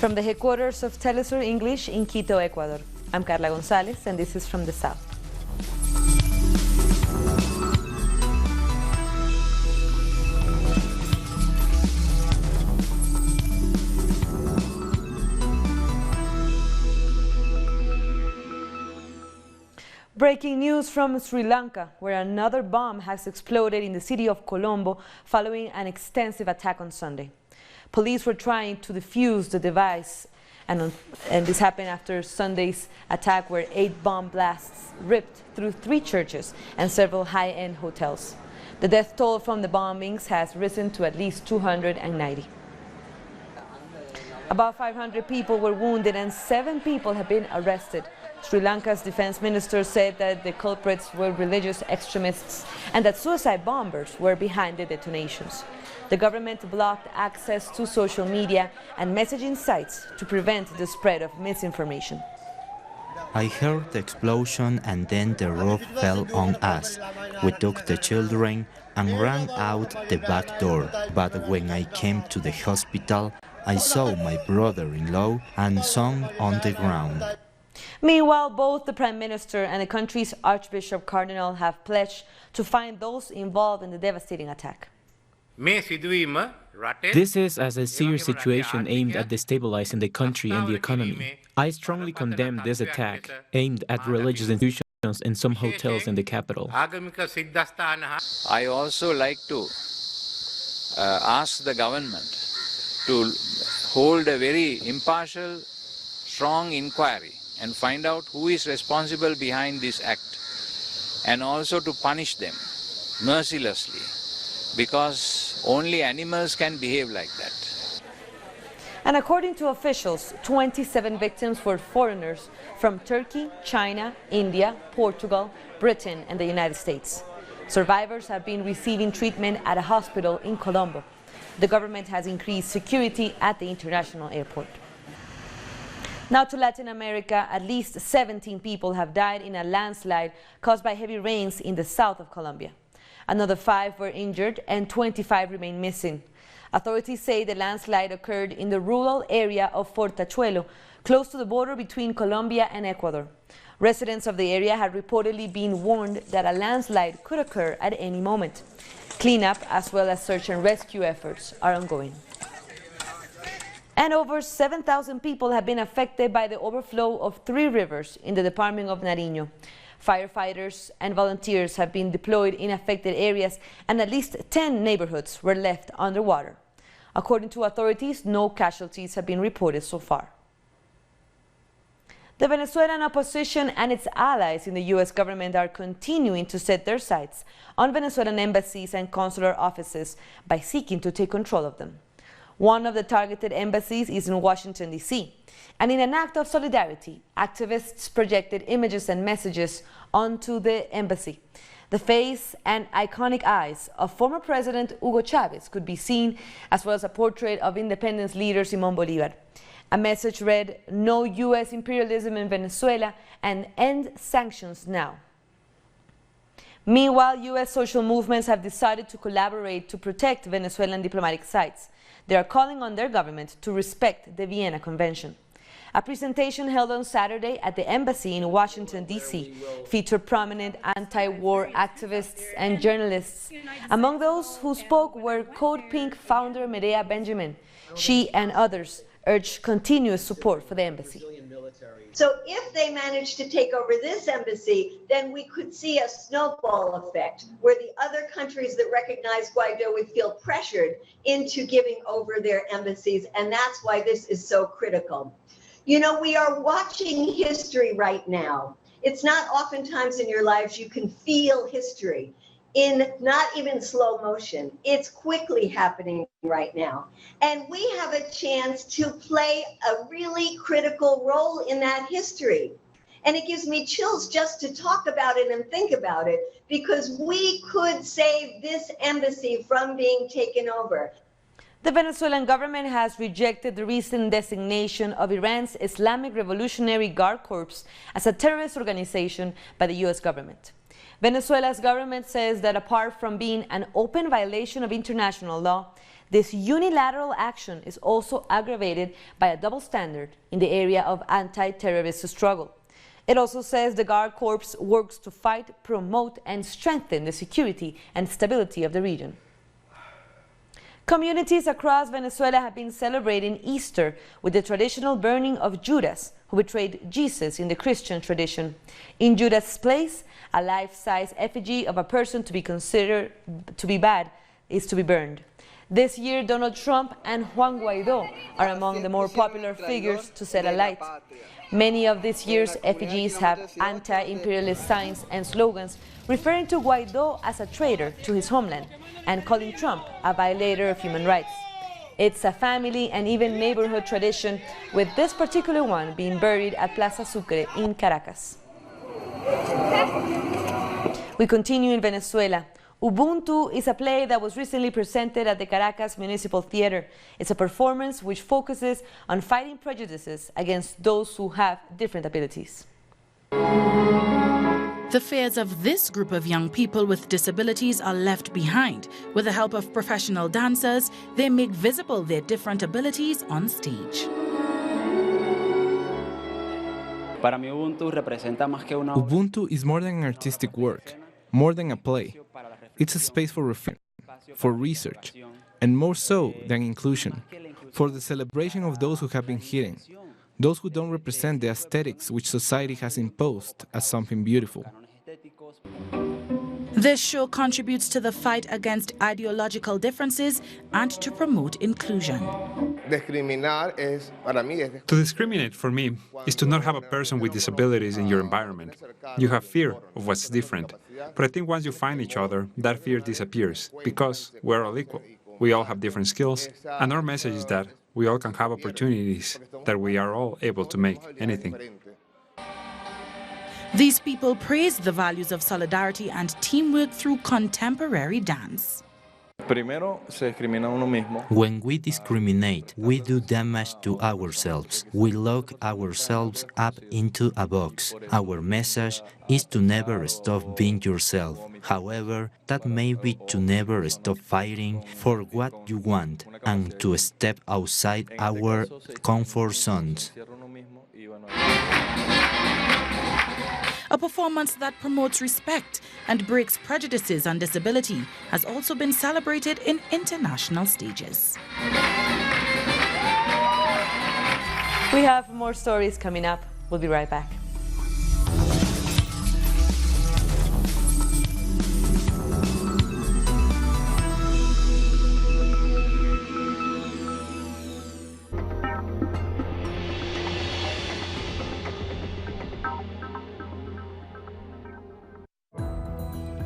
From the headquarters of Telesur English in Quito, Ecuador, I'm Carla Gonzalez, and this is From the South. Breaking news from Sri Lanka, where another bomb has exploded in the city of Colombo following an extensive attack on Sunday. Police were trying to defuse the device, and this happened after Sunday's attack where 8 bomb blasts ripped through 3 churches and several high-end hotels. The death toll from the bombings has risen to at least 290. About 500 people were wounded and 7 people have been arrested. Sri Lanka's defense minister said that the culprits were religious extremists and that suicide bombers were behind the detonations. The government blocked access to social media and messaging sites to prevent the spread of misinformation. I heard the explosion and then the roof fell on us. We took the children and ran out the back door, but when I came to the hospital, I saw my brother-in-law and son on the ground. Meanwhile, both the Prime Minister and the country's Archbishop Cardinal have pledged to find those involved in the devastating attack. This is as a serious situation aimed at destabilizing the country and the economy. I strongly condemn this attack aimed at religious institutions in some hotels in the capital. I also like to ask the government to hold a very impartial, strong inquiry and find out who is responsible behind this act, and also to punish them mercilessly, because only animals can behave like that. And according to officials, 27 victims were foreigners from Turkey, China, India, Portugal, Britain, and the United States. Survivors have been receiving treatment at a hospital in Colombo. The government has increased security at the international airport. Now to Latin America, at least 17 people have died in a landslide caused by heavy rains in the south of Colombia. Another 5 were injured and 25 remain missing. Authorities say the landslide occurred in the rural area of Fortachuelo, close to the border between Colombia and Ecuador. Residents of the area had reportedly been warned that a landslide could occur at any moment. Cleanup as well as search and rescue efforts are ongoing. And over 7,000 people have been affected by the overflow of 3 rivers in the department of Nariño. Firefighters and volunteers have been deployed in affected areas, and at least 10 neighborhoods were left underwater. According to authorities, no casualties have been reported so far. The Venezuelan opposition and its allies in the U.S. government are continuing to set their sights on Venezuelan embassies and consular offices by seeking to take control of them. One of the targeted embassies is in Washington, D.C., and in an act of solidarity, activists projected images and messages onto the embassy. The face and iconic eyes of former President Hugo Chavez could be seen, as well as a portrait of independence leader Simón Bolívar. A message read, "No U.S. imperialism in Venezuela and end sanctions now." Meanwhile, U.S. social movements have decided to collaborate to protect Venezuelan diplomatic sites. They are calling on their government to respect the Vienna Convention. A presentation held on Saturday at the embassy in Washington, D.C. featured prominent anti-war activists and journalists. Among those who spoke were Code Pink founder Medea Benjamin. She and others urged continuous support for the embassy. So if they manage to take over this embassy, then we could see a snowball effect where the other countries that recognize Guaido would feel pressured into giving over their embassies, and that's why this is so critical. You know, we are watching history right now. It's not oftentimes in your lives you can feel history in not even slow motion. It's quickly happening right now. And we have a chance to play a really critical role in that history. And it gives me chills just to talk about it and think about it, because we could save this embassy from being taken over. The Venezuelan government has rejected the recent designation of Iran's Islamic Revolutionary Guard Corps as a terrorist organization by the U.S. government. Venezuela's government says that apart from being an open violation of international law, this unilateral action is also aggravated by a double standard in the area of anti-terrorist struggle. It also says the Guard Corps works to fight, promote, and strengthen the security and stability of the region. Communities across Venezuela have been celebrating Easter with the traditional burning of Judas, who betrayed Jesus in the Christian tradition. In Judas' place, a life-size effigy of a person to be considered to be bad is to be burned. This year, Donald Trump and Juan Guaido are among the more popular figures to set alight. Many of this year's effigies have anti-imperialist signs and slogans referring to Guaido as a traitor to his homeland and calling Trump a violator of human rights. It's a family and even neighborhood tradition, with this particular one being buried at Plaza Sucre in Caracas. We continue in Venezuela. Ubuntu is a play that was recently presented at the Caracas Municipal Theater. It's a performance which focuses on fighting prejudices against those who have different abilities. The fears of this group of young people with disabilities are left behind. With the help of professional dancers, they make visible their different abilities on stage. Ubuntu is more than an artistic work, more than a play. It's a space for reflection, for research, and more so than inclusion, for the celebration of those who have been hidden, those who don't represent the aesthetics which society has imposed as something beautiful. This show contributes to the fight against ideological differences and to promote inclusion. To discriminate for me is to not have a person with disabilities in your environment. You have fear of what's different. But I think once you find each other, that fear disappears because we're all equal. We all have different skills, and our message is that we all can have opportunities, that we are all able to make anything. These people praise the values of solidarity and teamwork through contemporary dance. When we discriminate, we do damage to ourselves. We lock ourselves up into a box. Our message is to never stop being yourself. However, that may be to never stop fighting for what you want and to step outside our comfort zones. A performance that promotes respect and breaks prejudices on disability has also been celebrated in international stages. We have more stories coming up. We'll be right back.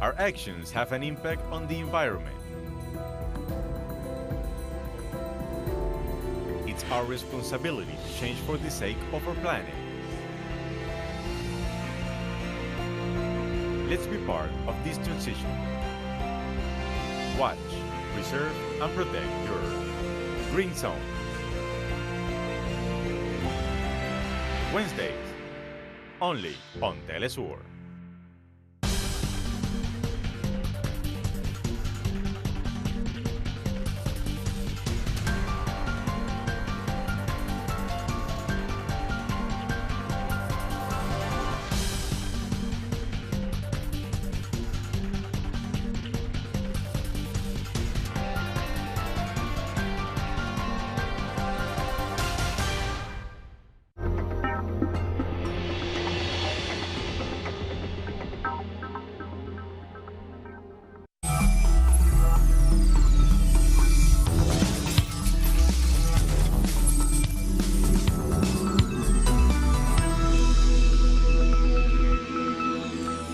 Our actions have an impact on the environment. It's our responsibility to change for the sake of our planet. Let's be part of this transition. Watch, preserve, and protect your Earth. Green Zone. Wednesdays, only on Telesur.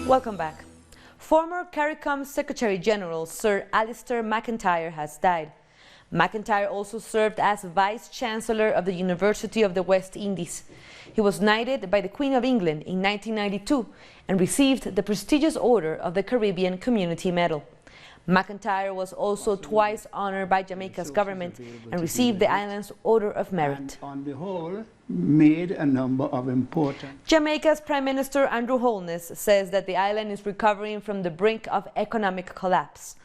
Welcome back. Former CARICOM Secretary General Sir Alistair McIntyre has died. McIntyre also served as Vice Chancellor of the University of the West Indies. He was knighted by the Queen of England in 1992 and received the prestigious Order of the Caribbean Community Medal. McIntyre was also twice honored by Jamaica's government and received the island's Order of Merit. On the whole, made a number of important... Jamaica's Prime Minister Andrew Holness says that the island is recovering from the brink of economic collapse.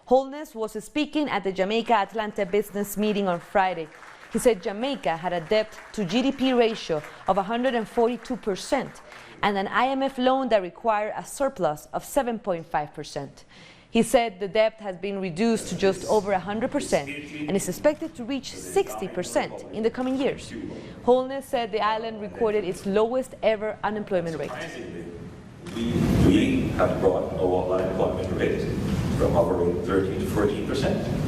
Holness was speaking at the Jamaica-Atlanta business meeting on Friday. He said Jamaica had a debt-to-GDP ratio of 142% and an IMF loan that required a surplus of 7.5%. He said the debt has been reduced to just over 100% and is expected to reach 60% in the coming years. Holness said the island recorded its lowest ever unemployment rate. We have brought our unemployment rate from hovering 13 to 14%.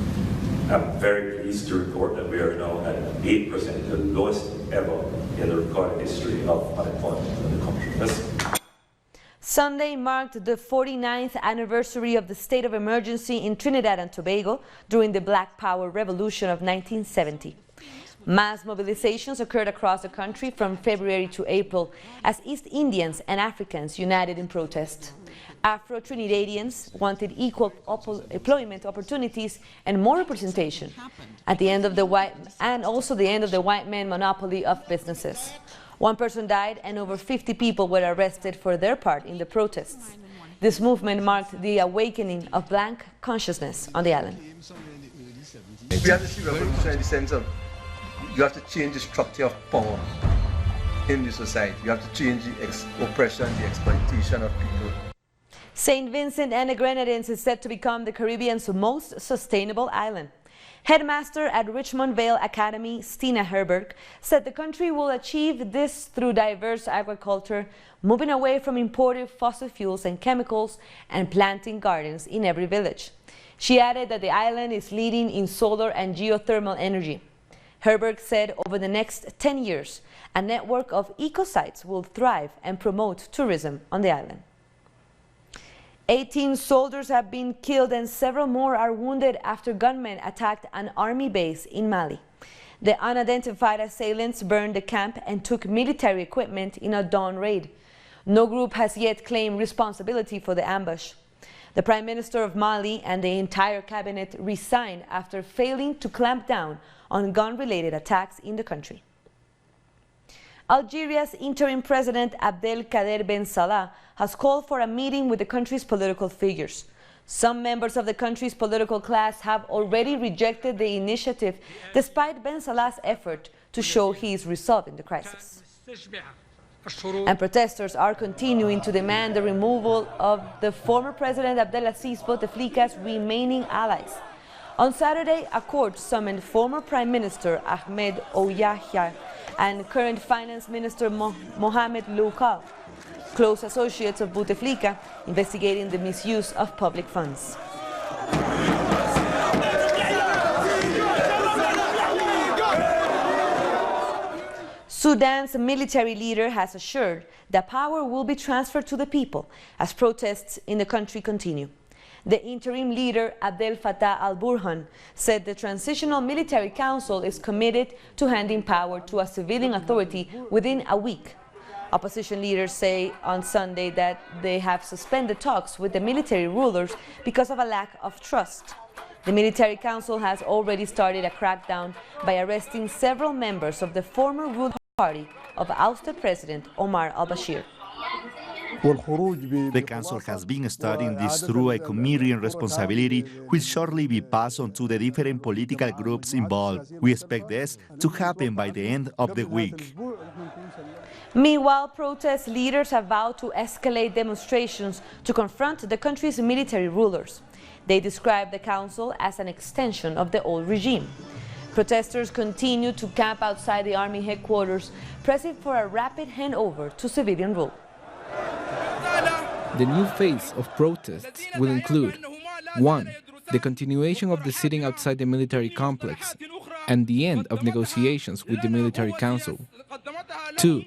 I'm very pleased to report that we are now at 8%, the lowest ever in the recorded history of unemployment in the country. Sunday marked the 49th anniversary of the state of emergency in Trinidad and Tobago during the Black Power Revolution of 1970. Mass mobilizations occurred across the country from February to April as East Indians and Africans united in protest. Afro-Trinidadians wanted equal employment opportunities and more representation at the end of the white man monopoly of businesses. One person died and over 50 people were arrested for their part in the protests. This movement marked the awakening of black consciousness on the island. We have to see revolution in the sense of you have to change the structure of power in the society. You have to change the oppression, the exploitation of people. St. Vincent and the Grenadines is set to become the Caribbean's most sustainable island. Headmaster at Richmond Vale Academy, Stina Herberg, said the country will achieve this through diverse agriculture, moving away from imported fossil fuels and chemicals, and planting gardens in every village. She added that the island is leading in solar and geothermal energy. Herberg said over the next 10 years, a network of eco-sites will thrive and promote tourism on the island. 18 soldiers have been killed and several more are wounded after gunmen attacked an army base in Mali. The unidentified assailants burned the camp and took military equipment in a dawn raid. No group has yet claimed responsibility for the ambush. The Prime Minister of Mali and the entire cabinet resigned after failing to clamp down on gun-related attacks in the country. Algeria's interim president Abdelkader Ben Salah has called for a meeting with the country's political figures. Some members of the country's political class have already rejected the initiative despite Ben Salah's effort to show he is resolving the crisis. And protesters are continuing to demand the removal of the former president Abdelaziz Bouteflika's remaining allies. On Saturday, a court summoned former Prime Minister Ahmed Ouyahia and current Finance Minister Mohamed Loukal, close associates of Bouteflika, investigating the misuse of public funds. Sudan's military leader has assured that power will be transferred to the people as protests in the country continue. The interim leader, Abdel Fattah al-Burhan, said the Transitional Military Council is committed to handing power to a civilian authority within a week. Opposition leaders say on Sunday that they have suspended talks with the military rulers because of a lack of trust. The Military Council has already started a crackdown by arresting several members of the former ruling party of ousted President Omar al-Bashir. The Council has been studying this through a committee and responsibility which shortly be passed on to the different political groups involved. We expect this to happen by the end of the week. Meanwhile, protest leaders have vowed to escalate demonstrations to confront the country's military rulers. They describe the council as an extension of the old regime. Protesters continue to camp outside the army headquarters, pressing for a rapid handover to civilian rule. The new phase of protests will include 1. The continuation of the sitting outside the military complex and the end of negotiations with the military council. 2.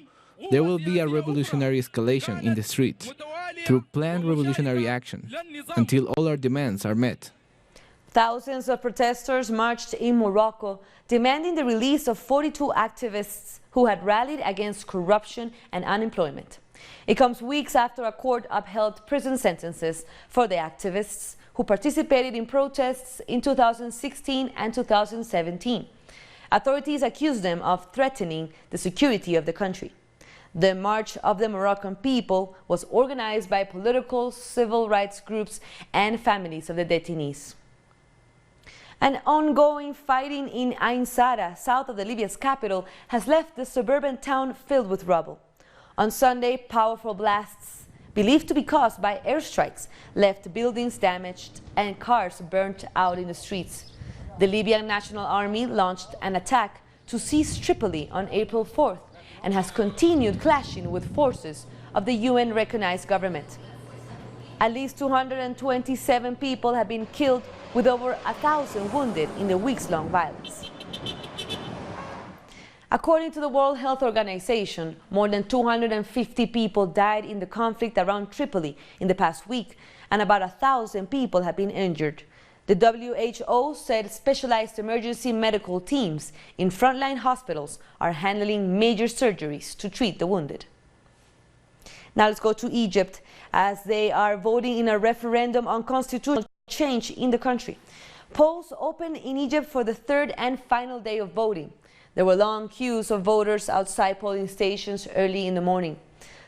There will be a revolutionary escalation in the streets through planned revolutionary action until all our demands are met. Thousands of protesters marched in Morocco demanding the release of 42 activists who had rallied against corruption and unemployment. It comes weeks after a court upheld prison sentences for the activists who participated in protests in 2016 and 2017. Authorities accused them of threatening the security of the country. The March of the Moroccan People was organized by political, civil rights groups and families of the detainees. An ongoing fighting in Ain Sara, south of the Libya's capital, has left the suburban town filled with rubble. On Sunday, powerful blasts, believed to be caused by airstrikes, left buildings damaged and cars burnt out in the streets. The Libyan National Army launched an attack to seize Tripoli on April 4th and has continued clashing with forces of the UN-recognized government. At least 227 people have been killed, with over 1,000 wounded in the weeks-long violence. According to the World Health Organization, more than 250 people died in the conflict around Tripoli in the past week, and about 1,000 people have been injured. The WHO said specialized emergency medical teams in frontline hospitals are handling major surgeries to treat the wounded. Now let's go to Egypt, as they are voting in a referendum on constitutional change in the country. Polls opened in Egypt for the third and final day of voting. There were long queues of voters outside polling stations early in the morning.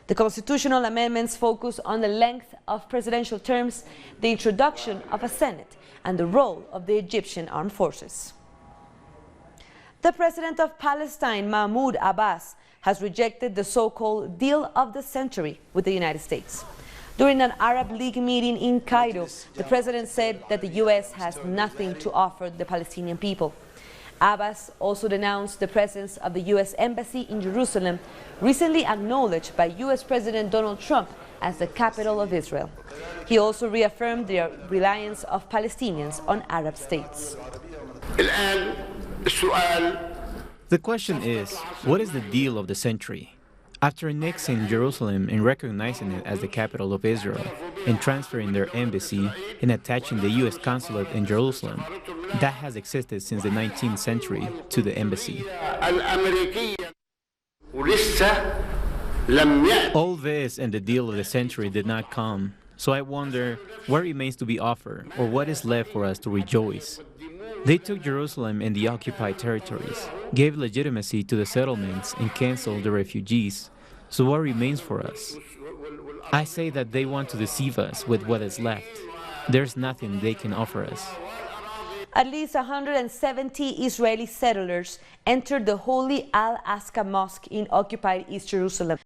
The constitutional amendments focus on the length of presidential terms, the introduction of a Senate, and the role of the Egyptian armed forces. The president of Palestine, Mahmoud Abbas, has rejected the so-called deal of the century with the United States. During an Arab League meeting in Cairo, the president said that the U.S. has nothing to offer the Palestinian people. Abbas also denounced the presence of the U.S. Embassy in Jerusalem, recently acknowledged by U.S. President Donald Trump as the capital of Israel. He also reaffirmed the reliance of Palestinians on Arab states. The question is, what is the deal of the century? After annexing Jerusalem and recognizing it as the capital of Israel, and transferring their embassy and attaching the U.S. consulate in Jerusalem, that has existed since the 19th century to the embassy. All this and the deal of the century did not come, so I wonder what remains to be offered, or what is left for us to rejoice. They took Jerusalem and the occupied territories, gave legitimacy to the settlements, and canceled the refugees. So what remains for us? I say that they want to deceive us with what is left. There's nothing they can offer us. At least 170 Israeli settlers entered the Holy Al-Aqsa Mosque in occupied East Jerusalem.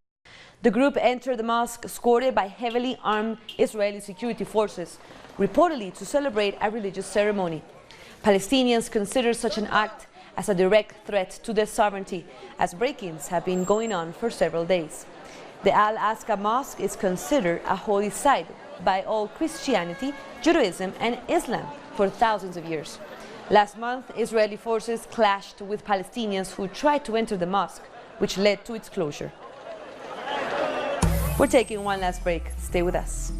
The group entered the mosque escorted by heavily armed Israeli security forces, reportedly to celebrate a religious ceremony. Palestinians consider such an act as a direct threat to their sovereignty, as break-ins have been going on for several days. The Al-Aqsa Mosque is considered a holy site by all Christianity, Judaism, and Islam for thousands of years. Last month, Israeli forces clashed with Palestinians who tried to enter the mosque, which led to its closure. We're taking one last break. Stay with us.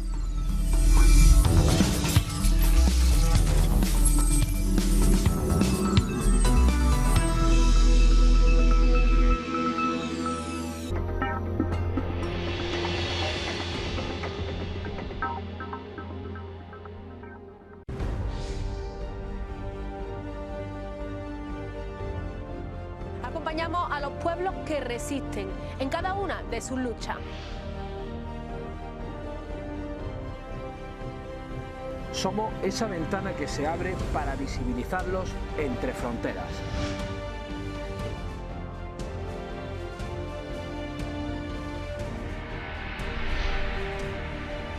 Acompañamos a los pueblos que resisten en cada una de sus luchas. Somos esa ventana que se abre para visibilizarlos entre fronteras.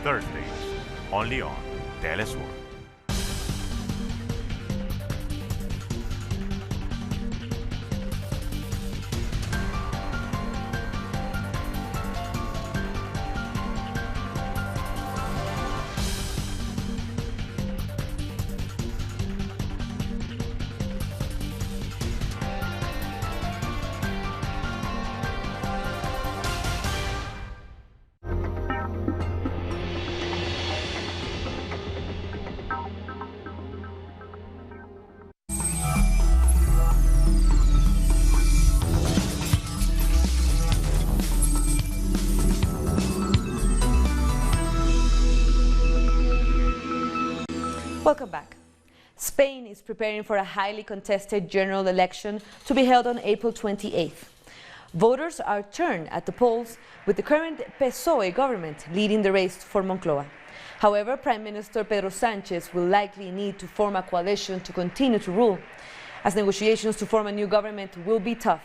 Thursdays, only on Telesur. Welcome back. Spain is preparing for a highly contested general election to be held on April 28th. Voters are turned at the polls, with the current PSOE government leading the race for Moncloa. However, Prime Minister Pedro Sánchez will likely need to form a coalition to continue to rule, as negotiations to form a new government will be tough.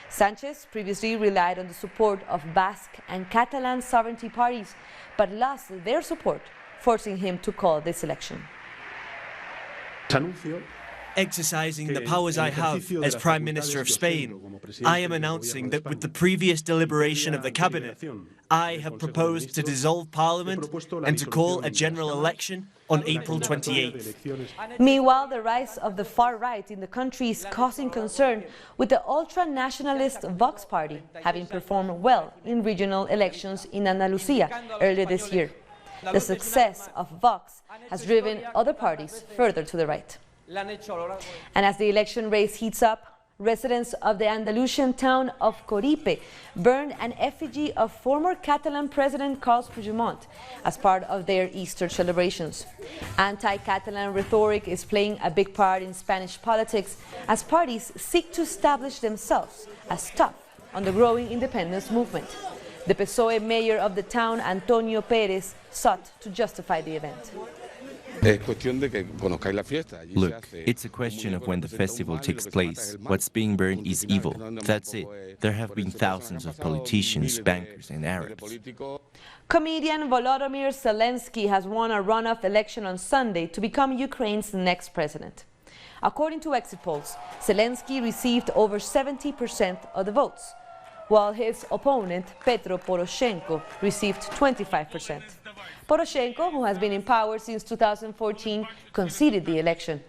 Sánchez previously relied on the support of Basque and Catalan sovereignty parties, but lost their support, forcing him to call this election. Exercising the powers I have as Prime Minister of Spain, I am announcing that with the previous deliberation of the Cabinet, I have proposed to dissolve Parliament and to call a general election on April 28th. Meanwhile, the rise of the far right in the country is causing concern, with the ultra-nationalist Vox party having performed well in regional elections in Andalusia earlier this year. The success of Vox has driven other parties further to the right. And as the election race heats up, residents of the Andalusian town of Coripe burned an effigy of former Catalan President Carles Puigdemont as part of their Easter celebrations. Anti-Catalan rhetoric is playing a big part in Spanish politics as parties seek to establish themselves as tough on the growing independence movement. The PSOE mayor of the town, Antonio Pérez, sought to justify the event. Look, it's a question of when the festival takes place. What's being burned is evil. That's it. There have been thousands of politicians, bankers and Arabs. Comedian Volodymyr Zelensky has won a runoff election on Sunday to become Ukraine's next president. According to exit polls, Zelensky received over 70% of the votes, while his opponent, Petro Poroshenko, received 25%. Poroshenko, who has been in power since 2014, conceded the election.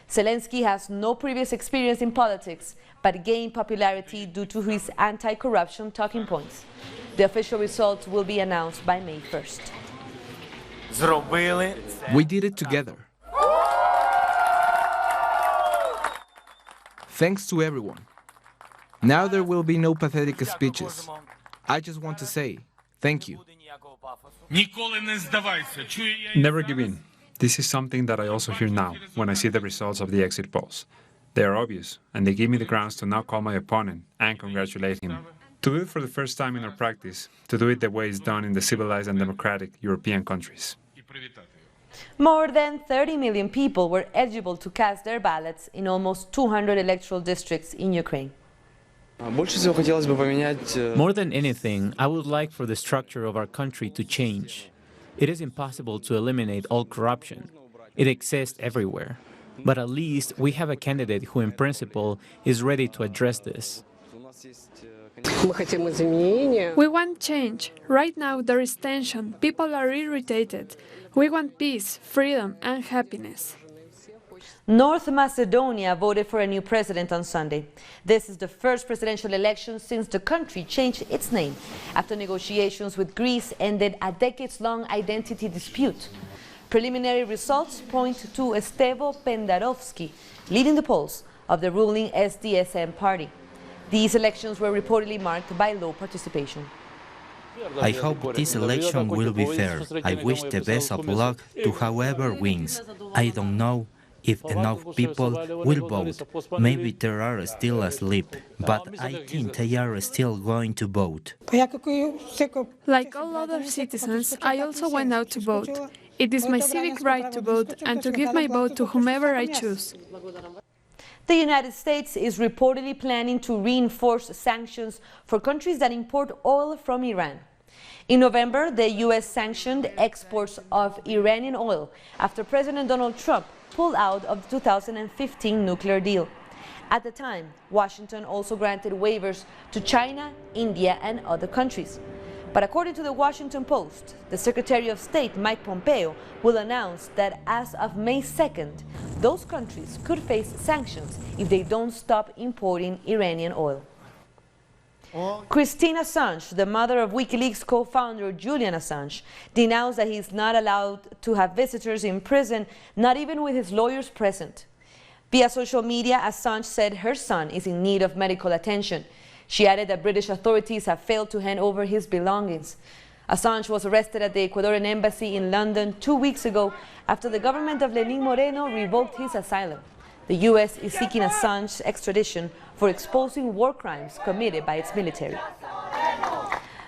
Zelensky has no previous experience in politics, but gained popularity due to his anti-corruption talking points. The official results will be announced by May 1st. We did it together. Thanks to everyone. Now there will be no pathetic speeches. I just want to say thank you. Never give in. This is something that I also hear now when I see the results of the exit polls. They are obvious, and they give me the grounds to now call my opponent and congratulate him. To do it for the first time in our practice, to do it the way it's done in the civilized and democratic European countries. More than 30 million people were eligible to cast their ballots in almost 200 electoral districts in Ukraine. More than anything, I would like for the structure of our country to change. It is impossible to eliminate all corruption. It exists everywhere. But at least we have a candidate who, in principle, is ready to address this. We want change. Right now there is tension. People are irritated. We want peace, freedom, and happiness. North Macedonia voted for a new president on Sunday. This is the first presidential election since the country changed its name after negotiations with Greece ended a decades-long identity dispute. Preliminary results point to Estevo Pendarovski leading the polls of the ruling SDSM party. These elections were reportedly marked by low participation. I hope this election will be fair. I wish the best of luck to whoever wins. I don't know if enough people will vote. Maybe they are still asleep, but I think they are still going to vote. Like all other citizens, I also went out to vote. It is my civic right to vote and to give my vote to whomever I choose. The United States is reportedly planning to reinforce sanctions for countries that import oil from Iran. In November, the U.S. sanctioned exports of Iranian oil after President Donald Trump pulled out of the 2015 nuclear deal. At the time, Washington also granted waivers to China, India, and other countries. But according to the Washington Post, the Secretary of State, Mike Pompeo, will announce that as of May 2nd, those countries could face sanctions if they don't stop importing Iranian oil. Christine Assange, the mother of WikiLeaks co-founder Julian Assange, denounced that he is not allowed to have visitors in prison, not even with his lawyers present. Via social media, Assange said her son is in need of medical attention. She added that British authorities have failed to hand over his belongings. Assange was arrested at the Ecuadorian embassy in London 2 weeks ago after the government of Lenín Moreno revoked his asylum. The U.S. is seeking Assange's extradition for exposing war crimes committed by its military.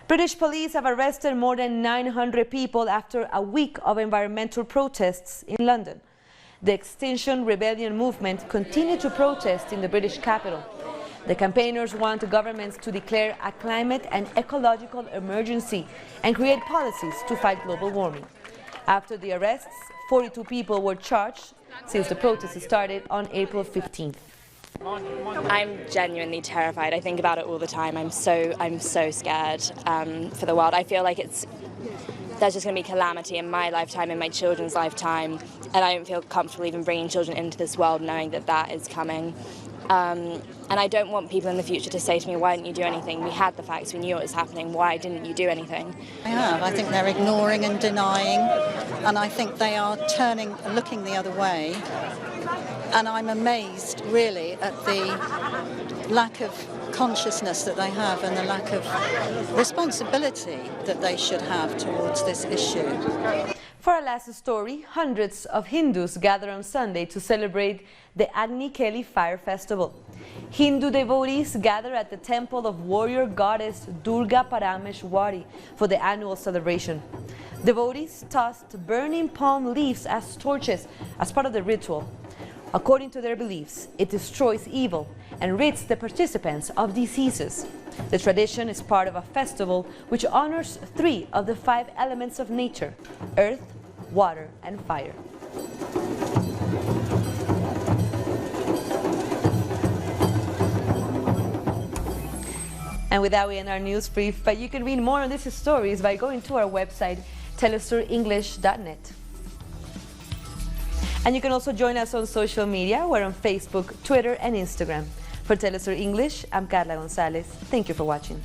British police have arrested more than 900 people after a week of environmental protests in London. The Extinction Rebellion movement continued to protest in the British capital. The campaigners want governments to declare a climate and ecological emergency and create policies to fight global warming. After the arrests, 42 people were charged since the protests started on April 15th. I'm genuinely terrified. I think about it all the time. I'm so scared for the world. I feel like there's just going to be calamity in my lifetime, in my children's lifetime, and I don't feel comfortable even bringing children into this world knowing that that is coming. And I don't want people in the future to say to me, why didn't you do anything? We had the facts, we knew it was happening, why didn't you do anything? I think they're ignoring and denying, and I think they are looking the other way. And I'm amazed, really, at the lack of consciousness that they have and the lack of responsibility that they should have towards this issue. For our last story, hundreds of Hindus gather on Sunday to celebrate the Agni Keli Fire Festival. Hindu devotees gather at the temple of warrior goddess Durga Parameshwari for the annual celebration. Devotees tossed burning palm leaves as torches as part of the ritual. According to their beliefs, it destroys evil and rids the participants of diseases. The tradition is part of a festival which honors 3 of the 5 elements of nature: earth, water, and fire. And with that, we end our news brief, but you can read more on these stories by going to our website, telesurenglish.net. And you can also join us on social media. We're on Facebook, Twitter, and Instagram. For Telesur English, I'm Carla Gonzalez. Thank you for watching.